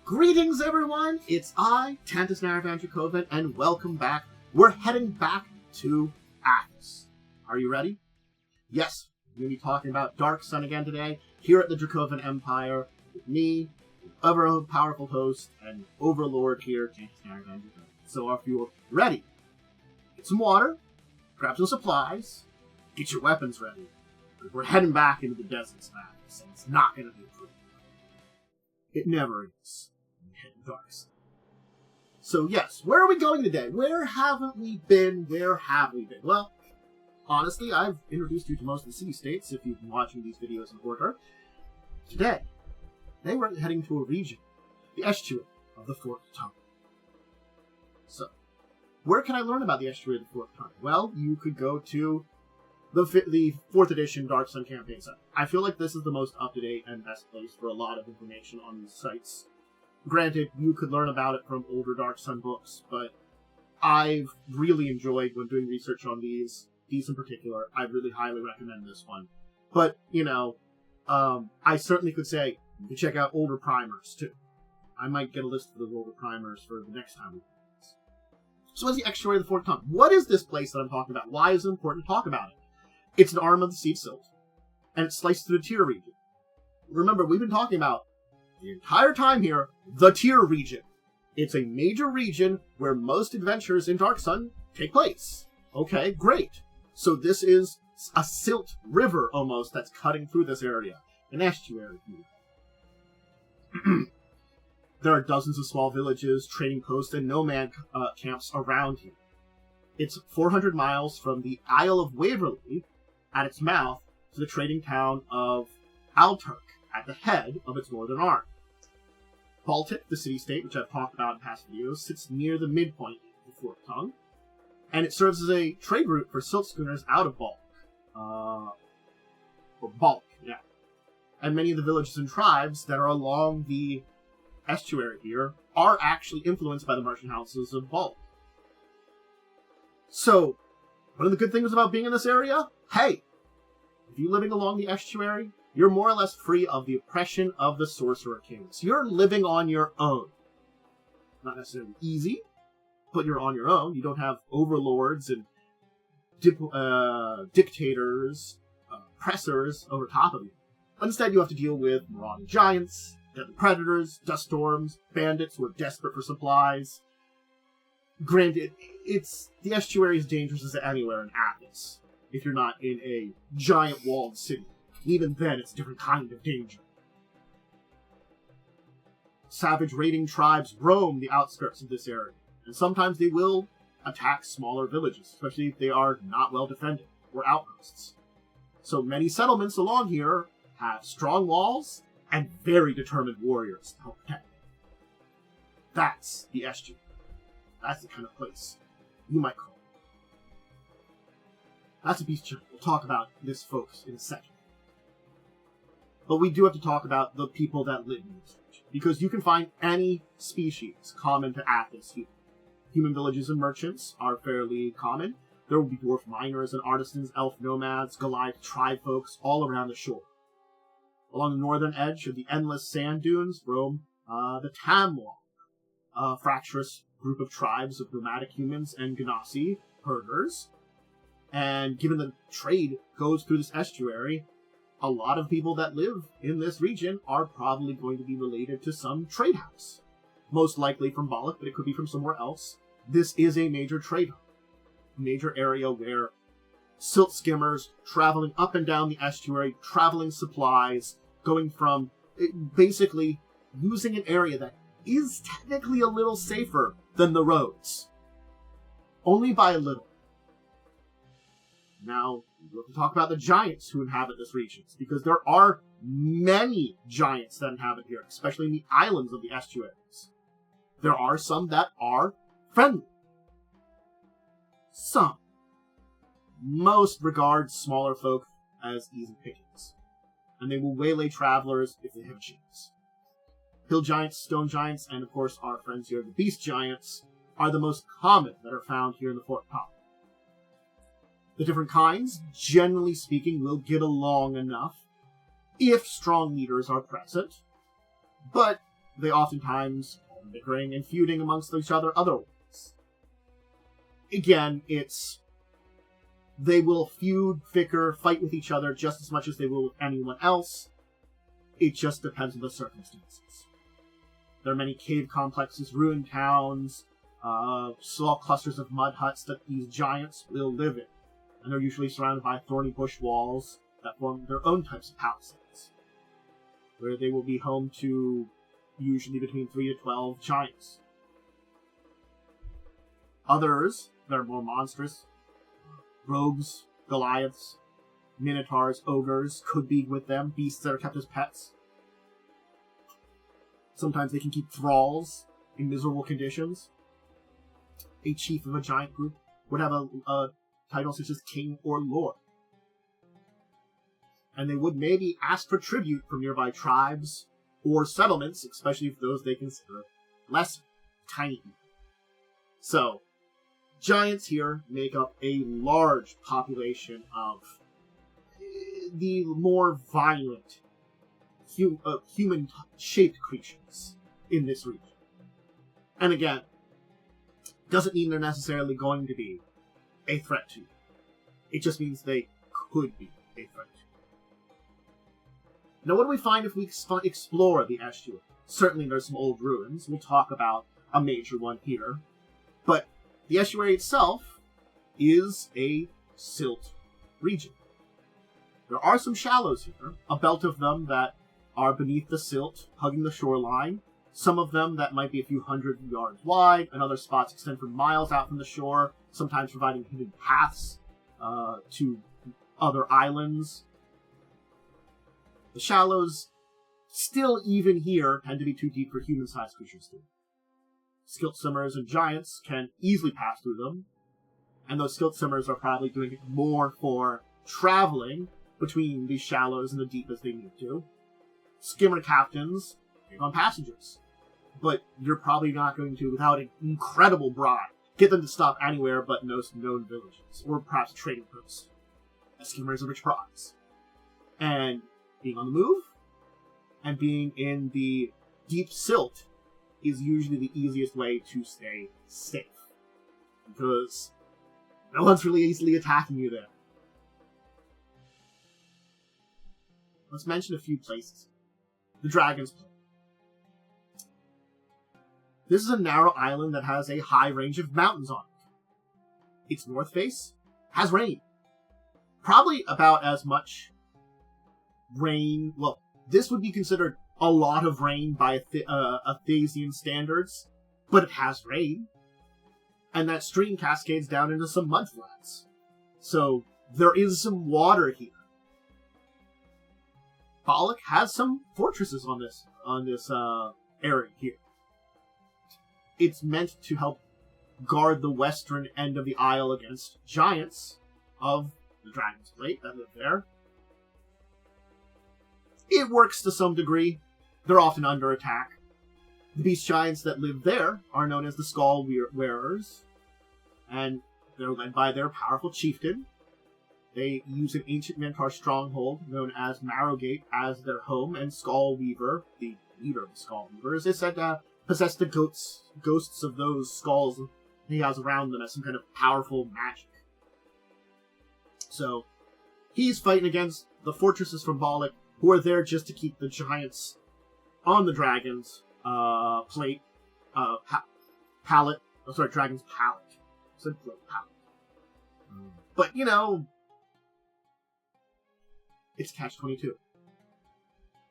Greetings, everyone! It's I, Athas and Dracovin, and welcome back. We're heading back to Athas. Are you ready? Yes, we're going to be talking about Dark Sun again today, here at the Dracovin Empire, with me, other powerful host, and overlord here, Athas and Dracovin. So if you're ready, get some water, grab some supplies, get your weapons ready. We're heading back into the deserts of Athas, and it's not going to be pretty. It never is. Dark Sun. So yes, where are we going today? Where haven't we been? Where have we been? Well, honestly, I've introduced you to most of the city-states if you've been watching these videos in order. Today we're heading to a region, the Estuary of the Forked Tongue. So, where can I learn about the Estuary of the Forked Tongue? Well, you could go to the 4th edition Dark Sun Campaign site. I feel like this is the most up-to-date and best place for a lot of information on these sites. Granted, you could learn about it from older Dark Sun books, but I've really enjoyed when doing research on these in particular. I really highly recommend this one. But, I certainly could say you check out older primers, too. I might get a list of those older primers for the next time we do this. So what's the Estuary of the Forked Tongue? What is this place that I'm talking about? Why is it important to talk about it? It's an arm of the Sea of Silt, and it's sliced through the Tier region. Remember, we've been talking about the entire time here, the Tier region. It's a major region where most adventures in Dark Sun take place. Okay, great. So this is a silt river, almost, that's cutting through this area. An estuary. There are dozens of small villages, trading posts, and nomad camps around here. It's 400 miles from the Isle of Waverly at its mouth to the trading town of Alturk at the head of its northern arm. Baltic, the city-state, which I've talked about in past videos, sits near the midpoint of the Forked Tongue, and it serves as a trade route for silt schooners out of Balk. And many of the villages and tribes that are along the estuary here are actually influenced by the merchant houses of Balk. So, one of the good things about being in this area? Hey, if you're living along the estuary, you're more or less free of the oppression of the Sorcerer Kings. You're living on your own. Not necessarily easy, but you're on your own. You don't have overlords and dictators, oppressors over top of you. Instead, you have to deal with marauding giants, deadly predators, dust storms, bandits who are desperate for supplies. Granted, the estuary is dangerous as anywhere in Athas, if you're not in a giant walled city. Even then, it's a different kind of danger. Savage raiding tribes roam the outskirts of this area, and sometimes they will attack smaller villages, especially if they are not well defended, or outposts. So many settlements along here have strong walls and very determined warriors to help protect them. That's the estuary. That's the kind of place you might call it. That's a beast chunk. We'll talk about this, folks, in a second. But we do have to talk about the people that live in this region, because you can find any species common to Athas here. Human villages and merchants are fairly common. There will be dwarf miners and artisans, elf nomads, Goliath tribe folks all around the shore. Along the northern edge of the endless sand dunes roam the Tamwal, a fractious group of tribes of nomadic humans and Ganassi herders. And given the trade goes through this estuary, a lot of people that live in this region are probably going to be related to some trade house. Most likely from Balak, but it could be from somewhere else. This is a major trade hub. A major area where silt skimmers traveling up and down the estuary, traveling supplies, going from basically using an area that is technically a little safer than the roads. Only by a little. Now, we have to talk about the giants who inhabit this region, because there are many giants that inhabit here, especially in the islands of the estuaries. There are some that are friendly. Some. Most regard smaller folk as easy pickings, and they will waylay travelers if they have a chance. Hill giants, stone giants, and of course our friends here, the beast giants, are the most common that are found here in the Forked Tongue. The different kinds, generally speaking, will get along enough if strong leaders are present, but they oftentimes are bickering and feuding amongst each other otherwise. Again, they will feud, bicker, fight with each other just as much as they will with anyone else. It just depends on the circumstances. There are many cave complexes, ruined towns, small clusters of mud huts that these giants will live in. And they're usually surrounded by thorny bush walls that form their own types of palisades, where they will be home to usually between 3 to 12 giants. Others that are more monstrous, rogues, Goliaths, minotaurs, ogres, could be with them, beasts that are kept as pets. Sometimes they can keep thralls in miserable conditions. A chief of a giant group would have a title such as king or lord. And they would maybe ask for tribute from nearby tribes or settlements, especially if those they consider less tiny. So, giants here make up a large population of the more violent human-shaped creatures in this region. And again, doesn't mean they're necessarily going to be a threat to you. It just means they could be a threat to you. Now, what do we find if we explore the estuary? Certainly there's some old ruins. We'll talk about a major one here. But the estuary itself is a silt region. There are some shallows here, a belt of them that are beneath the silt, hugging the shoreline. Some of them that might be a few hundred yards wide, and other spots extend for miles out from the shore, sometimes providing hidden paths to other islands. The shallows, still even here, tend to be too deep for human-sized creatures to. Skilled swimmers and giants can easily pass through them, and those skilled swimmers are probably doing it more for traveling between these shallows and the deep as they need to. Skimmer captains take on passengers, but you're probably not going to, without an incredible bribe, get them to stop anywhere but most known villages, or perhaps trading posts. A skimmer is a rich prize. And being on the move, and being in the deep silt is usually the easiest way to stay safe, because no one's really easily attacking you there. Let's mention a few places. The Dragon's Plate. This is a narrow island that has a high range of mountains on it. Its north face has rain. Probably about as much rain. Well, this would be considered a lot of rain by Athasian standards, but it has rain. And that stream cascades down into some mudflats. So there is some water here. Bollock has some fortresses on this area here. It's meant to help guard the western end of the isle against giants of the Dragon's Plate that live there. It works to some degree. They're often under attack. The beast giants that live there are known as the Skull Wearers, and they're led by their powerful chieftain. They use an ancient Minotaur stronghold known as Marrowgate as their home, and Skull Weaver, the leader of the Skull Weavers, is said to possess the ghosts of those skulls he has around them as some kind of powerful magic. So, he's fighting against the fortresses from Bollock, who are there just to keep the giants on the Dragon's Dragon's Pallet. I said plate, pallet. But, you know, it's Catch-22.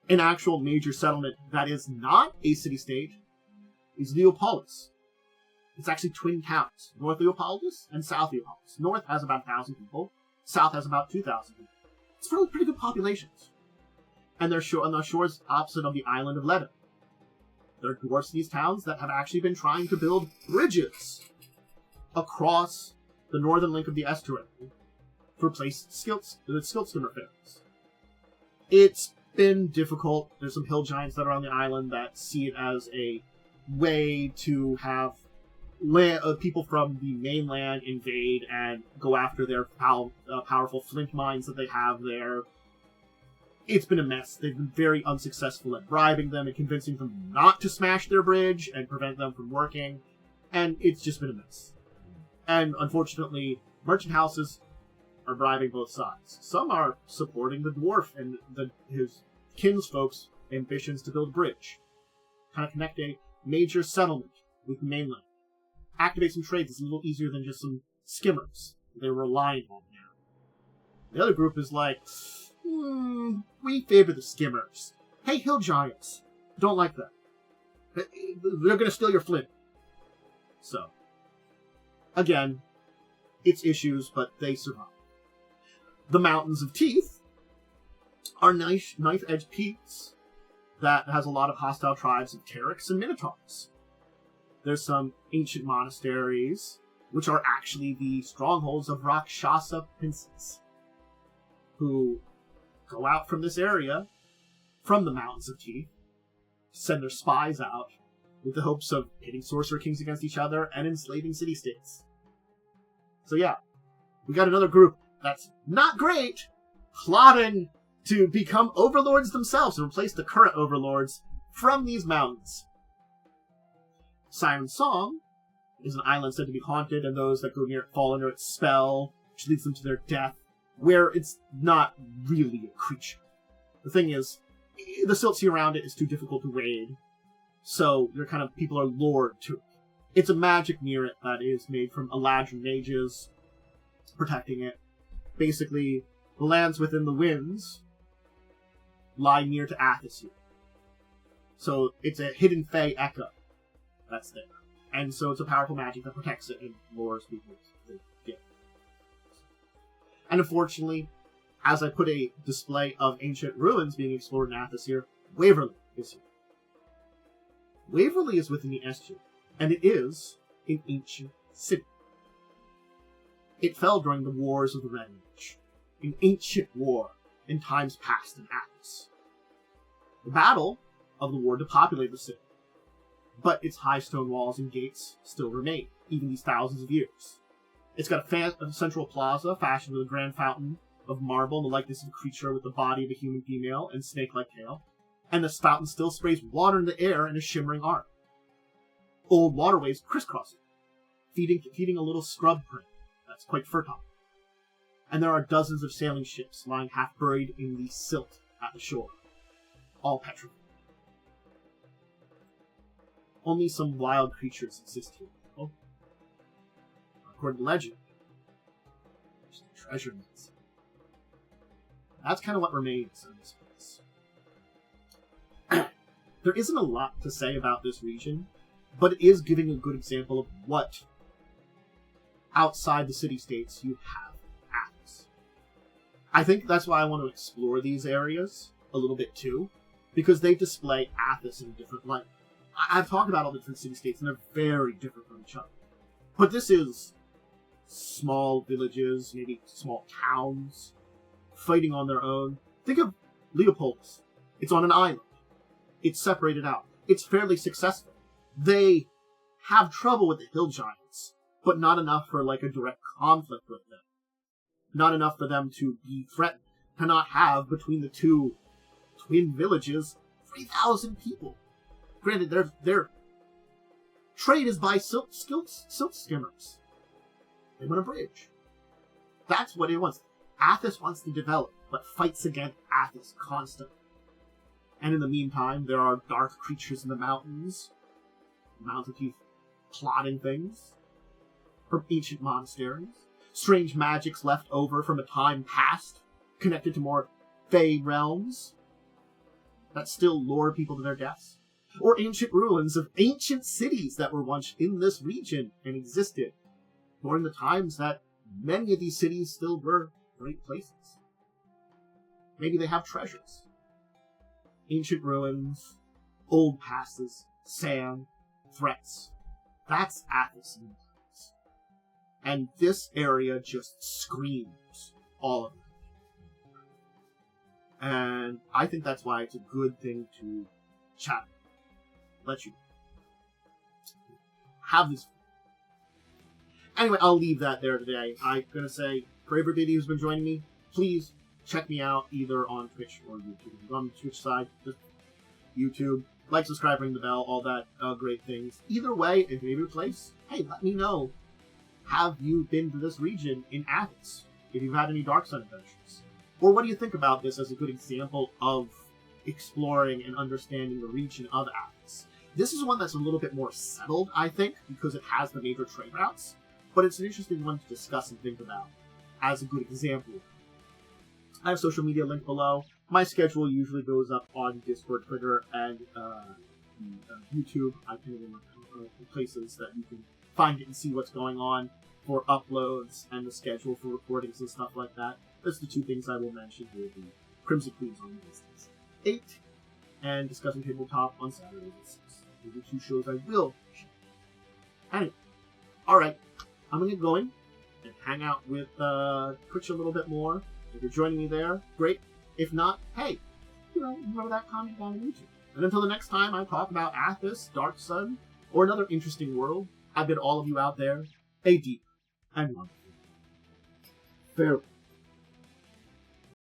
An actual major settlement that is not a city-state is Leopolis. It's actually twin towns, North Leopolis and South Leopolis. North has about 1,000 people, South has about 2,000 people. It's really pretty good populations. And they're on the shores opposite of the island of Levin. There are dwarfs in these towns that have actually been trying to build bridges across the northern link of the estuary to replace the skilled-skimmer families. It's been difficult. There's some hill giants that are on the island that see it as a way to have people from the mainland invade and go after their powerful flint mines that they have there. it's been a mess. They've been very unsuccessful at bribing them and convincing them not to smash their bridge and prevent them from working. And it's just been a mess. And unfortunately, merchant houses are bribing both sides. Some are supporting the dwarf and his kinsfolk's ambitions to build a bridge. Kind of connect a major settlement with the mainland. Activate some trades is a little easier than just some skimmers they're relying on now. The other group is like, we favor the skimmers. Hey, hill giants. Don't like that. They're going to steal your flint. So, again, it's issues, but they survive. The Mountains of Teeth are nice, knife-edged peaks that has a lot of hostile tribes of Pteryx and Minotaurs. There's some ancient monasteries, which are actually the strongholds of Rakshasa princes, who go out from this area, from the Mountains of Teeth, send their spies out with the hopes of pitting sorcerer kings against each other and enslaving city-states. So yeah, we got another group that's not great, plotting to become overlords themselves and replace the current overlords from these mountains. Siren's Song is an island said to be haunted, and those that go near it fall under its spell, which leads them to their death, where it's not really a creature. The thing is, the silt sea around it is too difficult to raid, so people are lured to it. It's a magic near it that is made from Eladrin mages protecting it. Basically, the lands within the winds lie near to Athas here. So it's a hidden Fey echo that's there. And so it's a powerful magic that protects it and lures people to get. And unfortunately, as I put a display of ancient ruins being explored in Athas here, Waverly is here. Waverly is within the Estuary, and it is an ancient city. It fell during the Wars of the Red Age, an ancient war in times past in Athas. The battle of the war depopulated the city, but its high stone walls and gates still remain, even these thousands of years. It's got a central plaza fashioned with a grand fountain of marble in the likeness of a creature with the body of a human female and snake-like tail, and this fountain still sprays water in the air in a shimmering arc. Old waterways crisscross it, feeding a little scrub print that's quite fertile. And there are dozens of sailing ships lying half buried in the silt at the shore, all petrified. Only some wild creatures exist here. Oh. According to legend, there's a treasure in this. That's kind of what remains in this place. There isn't a lot to say about this region, but it is giving a good example of what, outside the city-states, you have Athas. I think that's why I want to explore these areas a little bit too, because they display Athas in a different light. I've talked about all the different city-states, and they're very different from each other. But this is small villages, maybe small towns, fighting on their own. Think of Leopoldus. It's on an island. It's separated out. It's fairly successful. They have trouble with the hill giants, but not enough for a direct conflict with them. Not enough for them to be threatened. To not have, between the two twin villages, 3,000 people. Granted, their trade is by silt skimmers. They want a bridge. That's what it wants. Athas wants to develop, but fights against Athas constantly. And in the meantime, there are dark creatures in the mountains. Mountains of Teeth plotting things. From ancient monasteries. Strange magics left over from a time past, connected to more Fey realms, that still lure people to their deaths. Or ancient ruins of ancient cities that were once in this region and existed during the times that many of these cities still were great places. Maybe they have treasures. Ancient ruins, old passes, sand, threats. That's Athas. And this area just screams all of it. And I think that's why it's a good thing to chat. Let you have this. Anyway, I'll leave that there today. I'm going to say, for everybody who's been joining me, please check me out either on Twitch or YouTube. If you go on the Twitch side, just YouTube, like, subscribe, ring the bell, all that great things. Either way, if you're in your place, hey, let me know. Have you been to this region in Athas? If you've had any Dark Sun adventures? Or what do you think about this as a good example of exploring and understanding the region of Athas? This is one that's a little bit more settled, I think, because it has the major trade routes, but it's an interesting one to discuss and think about as a good example. I have social media linked below. My schedule usually goes up on Discord, Twitter, and YouTube. I pin it in places that you can find it and see what's going on for uploads and the schedule for recordings and stuff like that. That's the two things I will mention here. The Crimson Queens on Wednesdays 8 and Discussing Tabletop on Saturdays at 6. These are two shows I will mention. Anyway, alright, I'm going to get going and hang out with Twitch a little bit more. If you're joining me there, great. If not, hey, remember that comment down on YouTube. And until the next time I talk about Athas, Dark Sun, or another interesting world, I bid all of you out there a deep and wonderful farewell.